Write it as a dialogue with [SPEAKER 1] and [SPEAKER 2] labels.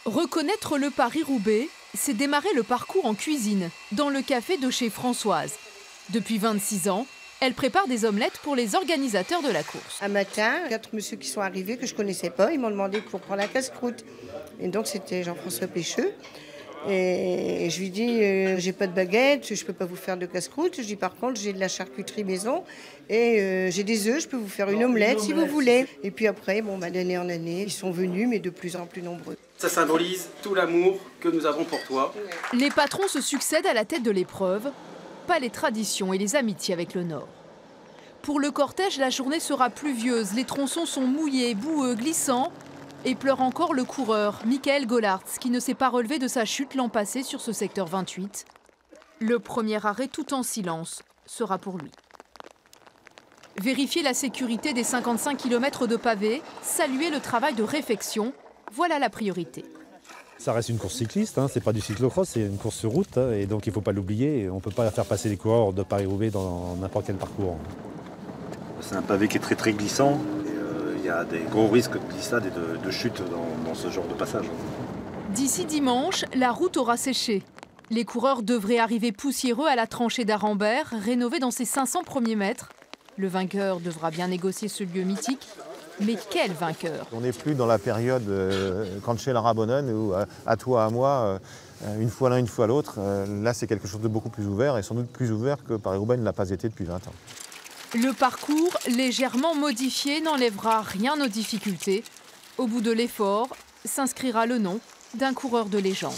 [SPEAKER 1] Reconnaître le Paris-Roubaix, c'est démarrer le parcours en cuisine, dans le café de chez Françoise. Depuis 26 ans, elle prépare des omelettes pour les organisateurs de la course.
[SPEAKER 2] Un matin, 4 messieurs qui sont arrivés que je ne connaissais pas, ils m'ont demandé pour prendre la casse-croûte. Et donc c'était Jean-François Pécheux. Et je lui dis, j'ai pas de baguette, je peux pas vous faire de casse-croûte. Je dis par contre, j'ai de la charcuterie maison et j'ai des œufs, je peux vous faire une omelette si vous voulez. Et puis après, d'année en année, ils sont venus, mais de plus en plus nombreux.
[SPEAKER 3] Ça symbolise tout l'amour que nous avons pour toi.
[SPEAKER 1] Les patrons se succèdent à la tête de l'épreuve, pas les traditions et les amitiés avec le Nord. Pour le cortège, la journée sera pluvieuse, les tronçons sont mouillés, boueux, glissants. Et pleure encore le coureur, Michael Gollartz, qui ne s'est pas relevé de sa chute l'an passé sur ce secteur 28. Le premier arrêt, tout en silence, sera pour lui. Vérifier la sécurité des 55 km de pavés, saluer le travail de réfection, voilà la priorité.
[SPEAKER 4] Ça reste une course cycliste, c'est pas du cyclocross, c'est une course sur route, et donc il ne faut pas l'oublier. On ne peut pas faire passer les coureurs de Paris-Roubaix dans n'importe quel parcours.
[SPEAKER 5] C'est un pavé qui est très très glissant. Il y a des gros risques de glissade et de chute dans ce genre de passage.
[SPEAKER 1] D'ici dimanche, la route aura séché. Les coureurs devraient arriver poussiéreux à la tranchée d'Arambert, rénovée dans ses 500 premiers mètres. Le vainqueur devra bien négocier ce lieu mythique. Mais quel vainqueur!
[SPEAKER 6] On n'est plus dans la période Cancellara-Bonnen où à toi, à moi, une fois l'un, une fois l'autre. Là, c'est quelque chose de beaucoup plus ouvert et sans doute plus ouvert que Paris-Roubaix ne l'a pas été depuis 20 ans.
[SPEAKER 1] Le parcours, légèrement modifié, n'enlèvera rien aux difficultés. Au bout de l'effort, s'inscrira le nom d'un coureur de légende.